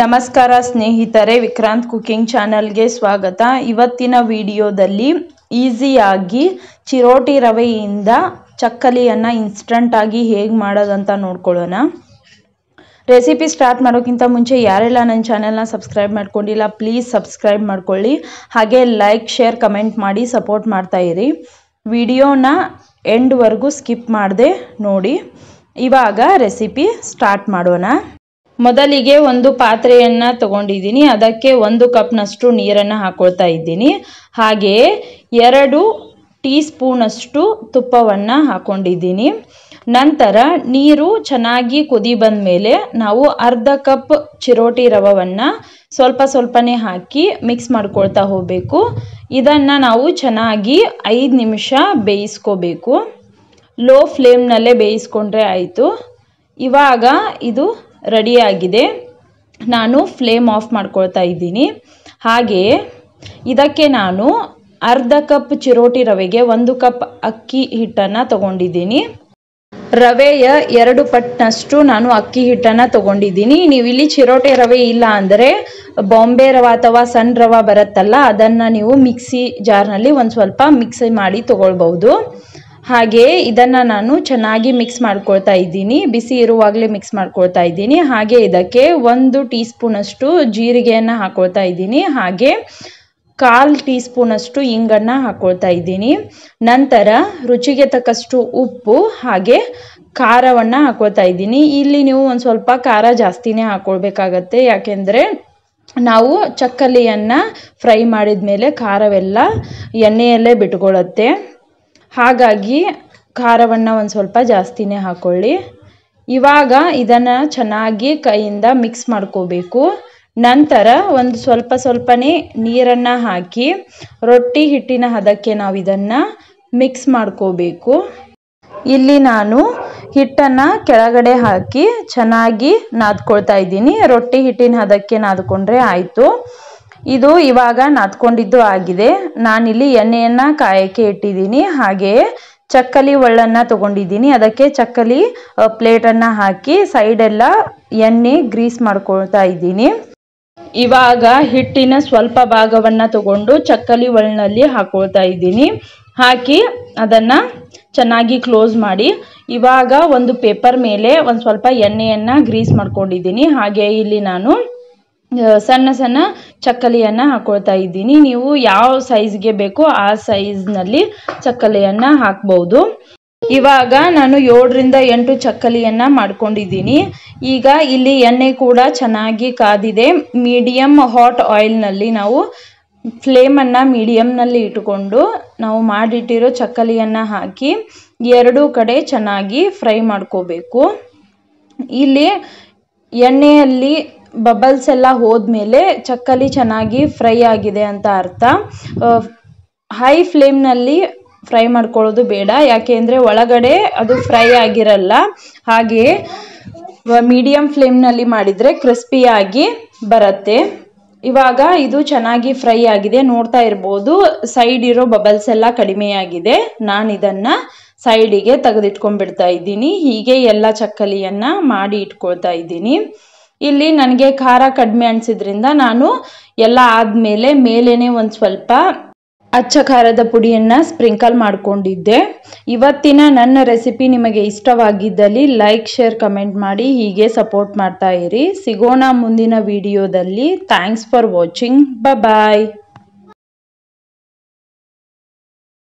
ನಮಸ್ಕಾರ ಸ್ನೇಹಿತರೆ, ವಿಕ್ರಾಂತ್ ಕುಕಿಂಗ್ ಚಾನೆಲ್ಗೆ ಸ್ವಾಗತ. ಇವತ್ತಿನ ವಿಡಿಯೋದಲ್ಲಿ ಈಸಿಯಾಗಿ ಚಿರೋಟಿ ರವೆಯಿಂದ ಚಕ್ಕಲಿಯನ್ನು ಇನ್ಸ್ಟಂಟ್ ಆಗಿ ಹೇಗೆ ಮಾಡೋದಂತ ನೋಡ್ಕೊಳ್ಳೋಣ. ರೆಸಿಪಿ ಸ್ಟಾರ್ಟ್ ಮಾಡೋಕ್ಕಿಂತ ಮುಂಚೆ ಯಾರೆಲ್ಲ ನನ್ನ ಚಾನೆಲ್ನ ಸಬ್ಸ್ಕ್ರೈಬ್ ಮಾಡ್ಕೊಂಡಿಲ್ಲ ಪ್ಲೀಸ್ ಸಬ್ಸ್ಕ್ರೈಬ್ ಮಾಡ್ಕೊಳ್ಳಿ. ಹಾಗೆ ಲೈಕ್, ಶೇರ್, ಕಮೆಂಟ್ ಮಾಡಿ ಸಪೋರ್ಟ್ ಮಾಡ್ತಾ ಇರಿ. ವಿಡಿಯೋನ ಎಂಡ್ವರೆಗೂ ಸ್ಕಿಪ್ ಮಾಡದೆ ನೋಡಿ. ಇವಾಗ ರೆಸಿಪಿ ಸ್ಟಾರ್ಟ್ ಮಾಡೋಣ. ಮೊದಲಿಗೆ ಒಂದು ಪಾತ್ರೆಯನ್ನು ತಗೊಂಡಿದ್ದೀನಿ. ಅದಕ್ಕೆ 1 ಕಪ್ನಷ್ಟು ನೀರನ್ನು ಹಾಕೊಳ್ತಾ ಇದ್ದೀನಿ. ಹಾಗೆಯೇ 2 ಟೀ ಸ್ಪೂನಷ್ಟು ತುಪ್ಪವನ್ನು ಹಾಕೊಂಡಿದ್ದೀನಿ. ನಂತರ ನೀರು ಚೆನ್ನಾಗಿ ಕುದಿ ಬಂದ ಮೇಲೆ ನಾವು ಅರ್ಧ ಕಪ್ ಚಿರೋಟಿ ರವೆಯನ್ನು ಸ್ವಲ್ಪನೇ ಹಾಕಿ ಮಿಕ್ಸ್ ಮಾಡ್ಕೊಳ್ತಾ ಹೋಗಬೇಕು. ಇದನ್ನು ನಾವು ಚೆನ್ನಾಗಿ 5 ನಿಮಿಷ ಬೇಯಿಸ್ಕೋಬೇಕು. ಲೋ ಫ್ಲೇಮ್ನಲ್ಲೇ ಬೇಯಿಸ್ಕೊಂಡ್ರೆ ಆಯಿತು. ಇವಾಗ ಇದು ರೆಡಿಯಾಗಿದೆ. ನಾನು ಫ್ಲೇಮ್ ಆಫ್ ಮಾಡ್ಕೊಳ್ತಾ ಇದ್ದೀನಿ. ಹಾಗೆಯೇ ಇದಕ್ಕೆ ನಾನು ಅರ್ಧ ಕಪ್ ಚಿರೋಟಿ ರವೆಗೆ 1 ಕಪ್ ಅಕ್ಕಿ ಹಿಟ್ಟನ್ನು ತಗೊಂಡಿದ್ದೀನಿ. ರವೆಯ 2 ಪಟ್ಟಿನಷ್ಟು ನಾನು ಅಕ್ಕಿ ಹಿಟ್ಟನ್ನು ತಗೊಂಡಿದ್ದೀನಿ. ನೀವು ಇಲ್ಲಿ ಚಿರೋಟಿ ರವೆ ಇಲ್ಲ ಅಂದರೆ ಬಾಂಬೆ ರವೆ ಅಥವಾ ಸಣ್ಣ ರವೆ ಬರುತ್ತಲ್ಲ, ಅದನ್ನು ನೀವು ಮಿಕ್ಸಿ ಜಾರ್ನಲ್ಲಿ ಒಂದು ಸ್ವಲ್ಪ ಮಿಕ್ಸಿ ಮಾಡಿ ತಗೊಳ್ಬಹುದು. ಹಾಗೆಯೇ ಇದನ್ನು ನಾನು ಚೆನ್ನಾಗಿ ಮಿಕ್ಸ್ ಮಾಡ್ಕೊಳ್ತಾ ಇದ್ದೀನಿ. ಬಿಸಿ ಇರುವಾಗಲೇ ಮಿಕ್ಸ್ ಮಾಡ್ಕೊಳ್ತಾ ಇದ್ದೀನಿ. ಹಾಗೆ ಇದಕ್ಕೆ 1 ಟೀ ಸ್ಪೂನಷ್ಟು ಜೀರಿಗೆಯನ್ನು ಹಾಕೊಳ್ತಾ ಇದ್ದೀನಿ. ಹಾಗೆ 1/4 ಟೀ ಸ್ಪೂನಷ್ಟು ಇಂಗನ್ನು ಹಾಕೊಳ್ತಾ ಇದ್ದೀನಿ. ನಂತರ ರುಚಿಗೆ ತಕ್ಕಷ್ಟು ಉಪ್ಪು ಹಾಗೆ ಖಾರವನ್ನು ಹಾಕೊಳ್ತಾ ಇದ್ದೀನಿ. ಇಲ್ಲಿ ನೀವು ಒಂದು ಸ್ವಲ್ಪ ಖಾರ ಜಾಸ್ತಿನೇ ಹಾಕೊಳ್ಬೇಕಾಗತ್ತೆ, ಯಾಕೆಂದರೆ ನಾವು ಚಕ್ಕಲಿಯನ್ನು ಫ್ರೈ ಮಾಡಿದ ಮೇಲೆ ಖಾರವೆಲ್ಲ ಎಣ್ಣೆಯಲ್ಲೇ ಬಿಟ್ಕೊಳ್ಳುತ್ತೆ. ಹಾಗಾಗಿ ಖಾರವನ್ನು ಒಂದು ಸ್ವಲ್ಪ ಜಾಸ್ತಿನೇ ಹಾಕ್ಕೊಳ್ಳಿ. ಇವಾಗ ಇದನ್ನು ಚೆನ್ನಾಗಿ ಕೈಯಿಂದ ಮಿಕ್ಸ್ ಮಾಡ್ಕೋಬೇಕು. ನಂತರ ಒಂದು ಸ್ವಲ್ಪನೇ ನೀರನ್ನು ಹಾಕಿ ರೊಟ್ಟಿ ಹಿಟ್ಟಿನ ಹದಕ್ಕೆ ನಾವು ಇದನ್ನು ಮಿಕ್ಸ್ ಮಾಡ್ಕೋಬೇಕು. ಇಲ್ಲಿ ನಾನು ಹಿಟ್ಟನ್ನು ಕೆಳಗಡೆ ಹಾಕಿ ಚೆನ್ನಾಗಿ ನಾದ್ಕೊಳ್ತಾ ಇದ್ದೀನಿ. ರೊಟ್ಟಿ ಹಿಟ್ಟಿನ ಹದಕ್ಕೆ ನಾದ್ಕೊಂಡ್ರೆ ಆಯಿತು. ಇದು ಇವಾಗ ನಾದ್ಕೊಂಡಿದ್ದು ಆಗಿದೆ. ನಾನಿಲ್ಲಿ ಎಣ್ಣೆಯನ್ನು ಕಾಯಕ್ಕೆ ಇಟ್ಟಿದ್ದೀನಿ. ಹಾಗೆಯೇ ಚಕ್ಕಲಿ ಒಳ್ಳನ್ನು ತಗೊಂಡಿದ್ದೀನಿ. ಅದಕ್ಕೆ ಚಕ್ಕಲಿ ಪ್ಲೇಟನ್ನು ಹಾಕಿ ಸೈಡೆಲ್ಲ ಎಣ್ಣೆ ಗ್ರೀಸ್ ಮಾಡ್ಕೊಳ್ತಾ ಇದ್ದೀನಿ. ಇವಾಗ ಹಿಟ್ಟಿನ ಸ್ವಲ್ಪ ಭಾಗವನ್ನು ತಗೊಂಡು ಚಕ್ಕಲಿ ಒಳ್ಳಿನಲ್ಲಿ ಹಾಕೊಳ್ತಾ ಇದ್ದೀನಿ. ಹಾಕಿ ಅದನ್ನು ಚೆನ್ನಾಗಿ ಕ್ಲೋಸ್ ಮಾಡಿ ಇವಾಗ ಒಂದು ಪೇಪರ್ ಮೇಲೆ ಒಂದು ಸ್ವಲ್ಪ ಎಣ್ಣೆಯನ್ನು ಗ್ರೀಸ್ ಮಾಡ್ಕೊಂಡಿದ್ದೀನಿ. ಹಾಗೆ ಇಲ್ಲಿ ನಾನು ಸಣ್ಣ ಚಕ್ಕಲಿಯನ್ನು ಹಾಕೊಳ್ತಾ ಇದ್ದೀನಿ. ನೀವು ಯಾವ ಸೈಜ್ಗೆ ಬೇಕೋ ಆ ಸೈಜ್ನಲ್ಲಿ ಚಕ್ಕಲಿಯನ್ನು ಹಾಕ್ಬೋದು. ಇವಾಗ ನಾನು 7ರಿಂದ 8 ಚಕ್ಕಲಿಯನ್ನು ಮಾಡ್ಕೊಂಡಿದ್ದೀನಿ. ಈಗ ಇಲ್ಲಿ ಎಣ್ಣೆ ಕೂಡ ಚೆನ್ನಾಗಿ ಕಾದಿದೆ. ಮೀಡಿಯಮ್ ಹಾಟ್ ಆಯಿಲ್ನಲ್ಲಿ ನಾವು ಫ್ಲೇಮನ್ನು ಮೀಡಿಯಮ್ನಲ್ಲಿ ಇಟ್ಟುಕೊಂಡು ನಾವು ಮಾಡಿಟ್ಟಿರೋ ಚಕ್ಕಲಿಯನ್ನು ಹಾಕಿ 2 ಕಡೆ ಚೆನ್ನಾಗಿ ಫ್ರೈ ಮಾಡ್ಕೋಬೇಕು. ಇಲ್ಲಿ ಎಣ್ಣೆಯಲ್ಲಿ ಬಬಲ್ಸ್ ಎಲ್ಲ ಹೋದ್ಮೇಲೆ ಚಕ್ಕಲಿ ಚೆನ್ನಾಗಿ ಫ್ರೈ ಆಗಿದೆ ಅಂತ ಅರ್ಥ. ಹೈ ಫ್ಲೇಮ್ನಲ್ಲಿ ಫ್ರೈ ಮಾಡ್ಕೊಳ್ಳೋದು ಬೇಡ, ಯಾಕೆಂದರೆ ಒಳಗಡೆ ಅದು ಫ್ರೈ ಆಗಿರಲ್ಲ. ಹಾಗೆಯೇ ಮೀಡಿಯಮ್ ಫ್ಲೇಮ್ನಲ್ಲಿ ಮಾಡಿದರೆ ಕ್ರಿಸ್ಪಿಯಾಗಿ ಬರುತ್ತೆ. ಇವಾಗ ಇದು ಚೆನ್ನಾಗಿ ಫ್ರೈ ಆಗಿದೆ, ನೋಡ್ತಾ ಇರ್ಬೋದು. ಸೈಡ್ ಇರೋ ಬಬಲ್ಸ್ ಎಲ್ಲ ಕಡಿಮೆಯಾಗಿದೆ. ನಾನು ಇದನ್ನು ಸೈಡಿಗೆ ತೆಗೆದಿಟ್ಕೊಂಡ್ಬಿಡ್ತಾ ಇದ್ದೀನಿ. ಹೀಗೆ ಎಲ್ಲ ಚಕ್ಕಲಿಯನ್ನು ಮಾಡಿ ಇಟ್ಕೊಳ್ತಾ ಇದ್ದೀನಿ. ಇಲ್ಲಿ ನನಗೆ ಖಾರ ಕಡಿಮೆ ಅನಿಸಿದ್ರಿಂದ ನಾನು ಎಲ್ಲ ಆದಮೇಲೆ ಮೇಲೇನೆ ಒಂದು ಸ್ವಲ್ಪ ಅಚ್ಚ ಖಾರದ ಪುಡಿಯನ್ನು ಸ್ಪ್ರಿಂಕಲ್ ಮಾಡ್ಕೊಂಡಿದ್ದೆ. ಇವತ್ತಿನ ನನ್ನ ರೆಸಿಪಿ ನಿಮಗೆ ಇಷ್ಟವಾಗಿದ್ದಲ್ಲಿ ಲೈಕ್, ಶೇರ್, ಕಮೆಂಟ್ ಮಾಡಿ ಹೀಗೆ ಸಪೋರ್ಟ್ ಮಾಡ್ತಾ ಇರಿ. ಸಿಗೋಣ ಮುಂದಿನ ವಿಡಿಯೋದಲ್ಲಿ. Thanks for watching. ಬಾಯ್.